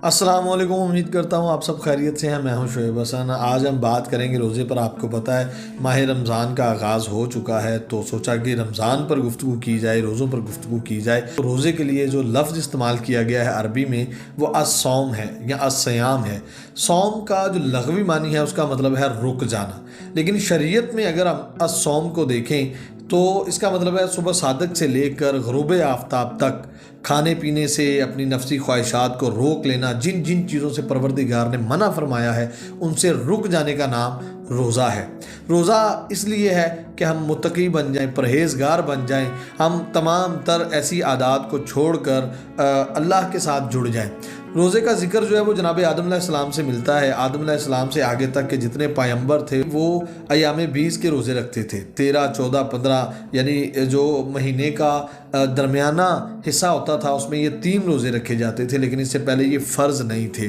السلام علیکم، امید کرتا ہوں آپ سب خیریت سے ہیں۔ میں ہوں شعیب حسن۔ آج ہم بات کریں گے روزے پر۔ آپ کو پتہ ہے ماہ رمضان کا آغاز ہو چکا ہے، تو سوچا کہ رمضان پر گفتگو کی جائے، روزوں پر گفتگو کی جائے۔ روزے کے لیے جو لفظ استعمال کیا گیا ہے عربی میں وہ الصوم ہے یا الصیام ہے۔ صوم کا جو لغوی معنی ہے اس کا مطلب ہے رک جانا، لیکن شریعت میں اگر ہم الصوم کو دیکھیں تو اس کا مطلب ہے صبح صادق سے لے کر غروب آفتاب تک کھانے پینے سے، اپنی نفسی خواہشات کو روک لینا۔ جن جن چیزوں سے پروردگار نے منع فرمایا ہے ان سے رک جانے کا نام روزہ ہے۔ روزہ اس لیے ہے کہ ہم متقی بن جائیں، پرہیزگار بن جائیں، ہم تمام تر ایسی عادات کو چھوڑ کر اللہ کے ساتھ جڑ جائیں۔ روزے کا ذکر جو ہے وہ جناب آدم علیہ السلام سے ملتا ہے۔ آدم علیہ السلام سے آگے تک کے جتنے پیغمبر تھے وہ ایام 20 کے روزے رکھتے تھے، 13، 14، 15، یعنی جو مہینے کا درمیانہ حصہ ہوتا تھا اس میں یہ 3 روزے رکھے جاتے تھے، لیکن اس سے پہلے یہ فرض نہیں تھے۔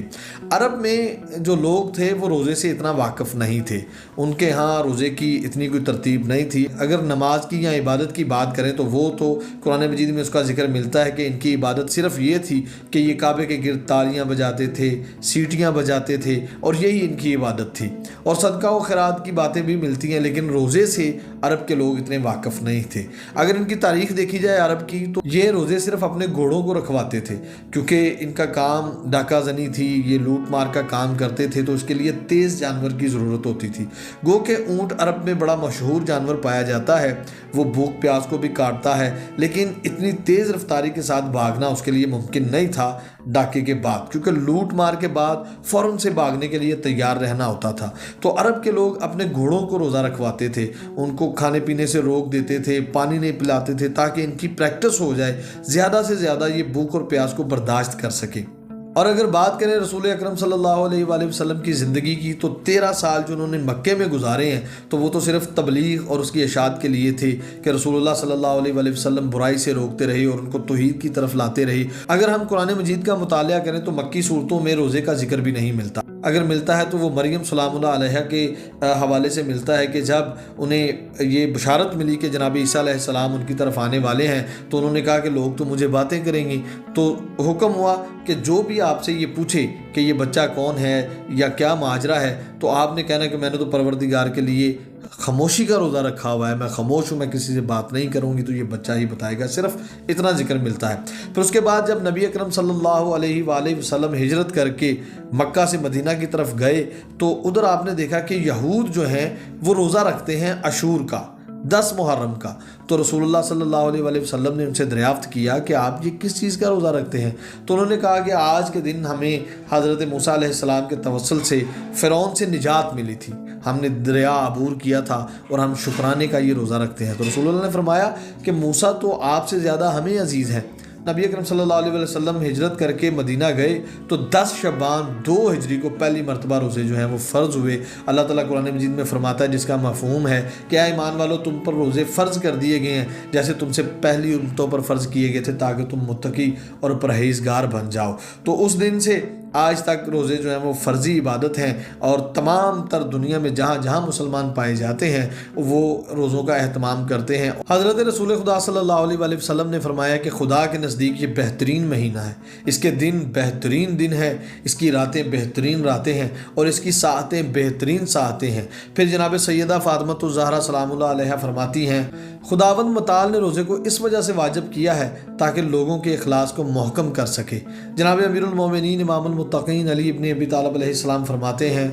عرب میں جو لوگ تھے وہ روزے سے اتنا واقف نہیں تھے، ان کے ہاں روزے کی اتنی کوئی ترتیب نہیں تھی۔ اگر نماز کی یا عبادت کی بات کریں تو وہ تو قرآن مجید میں اس کا ذکر ملتا ہے کہ ان کی عبادت صرف یہ تھی کہ یہ کعبے کے گرد تالیاں بجاتے تھے، سیٹیاں بجاتے تھے، اور یہی ان کی عبادت تھی۔ اور صدقہ و خیرات کی باتیں بھی ملتی ہیں، لیکن روزے سے عرب کے لوگ اتنے واقف نہیں تھے۔ اگر ان کی تاریخ دیکھی جائے عرب کی تو یہ روزے صرف اپنے گھوڑوں کو رکھواتے تھے، کیونکہ ان کا کام ڈاکہ زنی تھی، یہ لوٹ مار کا کام کرتے تھے، تو اس کے لیے تیز جانور کی ضرورت ہوتی تھی۔ گو کہ اونٹ عرب میں بڑا مشہور جانور پایا جاتا ہے، وہ بھوک پیاس کو بھی کاٹتا ہے، لیکن اتنی تیز رفتاری کے ساتھ بھاگنا اس کے لیے ممکن نہیں تھا ڈاکے کے بعد، کیونکہ لوٹ مار کے بعد فوراً سے بھاگنے کے لیے تیار رہنا ہوتا تھا۔ تو عرب کے لوگ اپنے گھوڑوں کو روزہ رکھواتے تھے، ان کو کھانے پینے سے روک دیتے تھے، پانی نہیں پلاتے تھے، تاکہ ان کی پریکٹس ہو جائے، زیادہ سے زیادہ یہ بھوک اور پیاس کو برداشت کر سکے۔ اور اگر بات کریں رسول اکرم صلی اللہ علیہ وآلہ وسلم کی زندگی کی تو 13 سال جو انہوں نے مکے میں گزارے ہیں تو وہ تو صرف تبلیغ اور اس کی اشاعت کے لیے تھے کہ رسول اللہ صلی اللہ علیہ وآلہ وسلم برائی سے روکتے رہے اور ان کو توحید کی طرف لاتے رہے۔ اگر ہم قرآن مجید کا مطالعہ کریں تو مکی صورتوں میں روزے کا ذکر بھی نہیں ملتا، اگر ملتا ہے تو وہ مریم سلام اللہ علیہ کے حوالے سے ملتا ہے کہ جب انہیں یہ بشارت ملی کہ جناب عیسیٰ علیہ السلام ان کی طرف آنے والے ہیں تو انہوں نے کہا کہ لوگ تو مجھے باتیں کریں گے، تو حکم ہوا کہ جو بھی آپ سے یہ پوچھے کہ یہ بچہ کون ہے یا کیا ماجرا ہے تو آپ نے کہنا کہ میں نے تو پروردگار کے لیے خاموشی کا روزہ رکھا ہوا ہے، میں خاموش ہوں، میں کسی سے بات نہیں کروں گی، تو یہ بچہ ہی بتائے گا۔ صرف اتنا ذکر ملتا ہے۔ پھر اس کے بعد جب نبی اکرم صلی اللہ علیہ وآلہ وسلم ہجرت کر کے مکہ سے مدینہ کی طرف گئے تو ادھر آپ نے دیکھا کہ یہود جو ہیں وہ روزہ رکھتے ہیں عاشور کا، 10 محرم کا۔ تو رسول اللہ صلی اللہ علیہ وآلہ وسلم نے ان سے دریافت کیا کہ آپ یہ کس چیز کا روزہ رکھتے ہیں؟ تو انہوں نے کہا کہ آج کے دن ہمیں حضرت موسیٰ علیہ السلام کے توسل سے فرعون سے نجات ملی تھی، ہم نے دریا عبور کیا تھا اور ہم شکرانے کا یہ روزہ رکھتے ہیں۔ تو رسول اللہ نے فرمایا کہ موسیٰ تو آپ سے زیادہ ہمیں عزیز ہے۔ نبی اکرم صلی اللہ علیہ وسلم ہجرت کر کے مدینہ گئے تو 10 شعبان 2 ہجری کو پہلی مرتبہ روزے جو ہیں وہ فرض ہوئے۔ اللہ تعالیٰ قرآن مجید میں فرماتا ہے، جس کا مفہوم ہے کہ اے ایمان والو تم پر روزے فرض کر دیے گئے ہیں جیسے تم سے پہلی امتوں پر فرض کیے گئے تھے، تاکہ تم متقی اور پرہیزگار بن جاؤ۔ تو اس دن سے آج تک روزے جو ہیں وہ فرضی عبادت ہیں، اور تمام تر دنیا میں جہاں جہاں مسلمان پائے جاتے ہیں وہ روزوں کا اہتمام کرتے ہیں۔ حضرت رسول خدا صلی اللہ علیہ وآلہ وسلم نے فرمایا کہ خدا کے نزدیک یہ بہترین مہینہ ہے، اس کے دن بہترین دن ہے، اس کی راتیں بہترین راتیں ہیں، اور اس کی ساعتیں بہترین ساعتیں ہیں۔ پھر جناب سیدہ فاطمہ الزہرا سلام اللہ علیہ فرماتی ہیں، خداوند متعال نے روزے کو اس وجہ سے واجب کیا ہے تاکہ لوگوں کے اخلاص کو محکم کر سکے۔ جناب امیر المومنین امام المتقین علی ابن ابی طالب علیہ السلام فرماتے ہیں،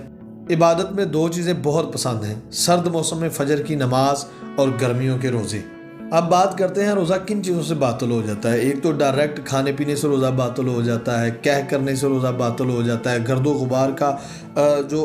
عبادت میں 2 چیزیں بہت پسند ہیں، سرد موسم میں فجر کی نماز اور گرمیوں کے روزے۔ اب بات کرتے ہیں روزہ کن چیزوں سے باطل ہو جاتا ہے۔ ایک تو ڈائریکٹ کھانے پینے سے روزہ باطل ہو جاتا ہے، کہہ کرنے سے روزہ باطل ہو جاتا ہے، گرد و غبار کا جو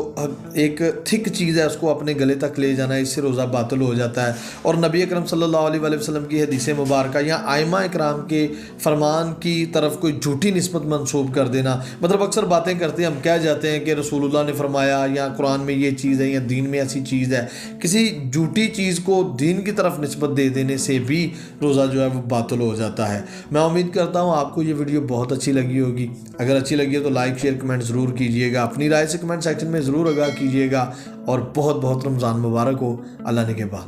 ایک تھک چیز ہے اس کو اپنے گلے تک لے جانا، اس سے روزہ باطل ہو جاتا ہے۔ اور نبی اکرم صلی اللہ علیہ وآلہ وسلم کی حدیث مبارکہ یا ائمہ اکرام کے فرمان کی طرف کوئی جھوٹی نسبت منسوب کر دینا، مطلب اکثر باتیں کرتے ہیں، ہم کہہ جاتے ہیں کہ رسول اللہ نے فرمایا یا قرآن میں یہ چیز ہے یا دین میں ایسی چیز ہے، کسی جھوٹی چیز کو دین کی طرف نسبت دے دینے سے بھی روزہ جو ہے وہ باطل ہو جاتا ہے۔ میں امید کرتا ہوں آپ کو یہ ویڈیو بہت اچھی لگی ہوگی، اگر اچھی لگی ہے تو لائک شیئر کمنٹ ضرور کیجیے گا، اپنی رائے سے کمنٹ سیکشن میں ضرور آگاہ کیجیے گا، اور بہت بہت رمضان مبارک ہو۔ اللہ نے کے بعد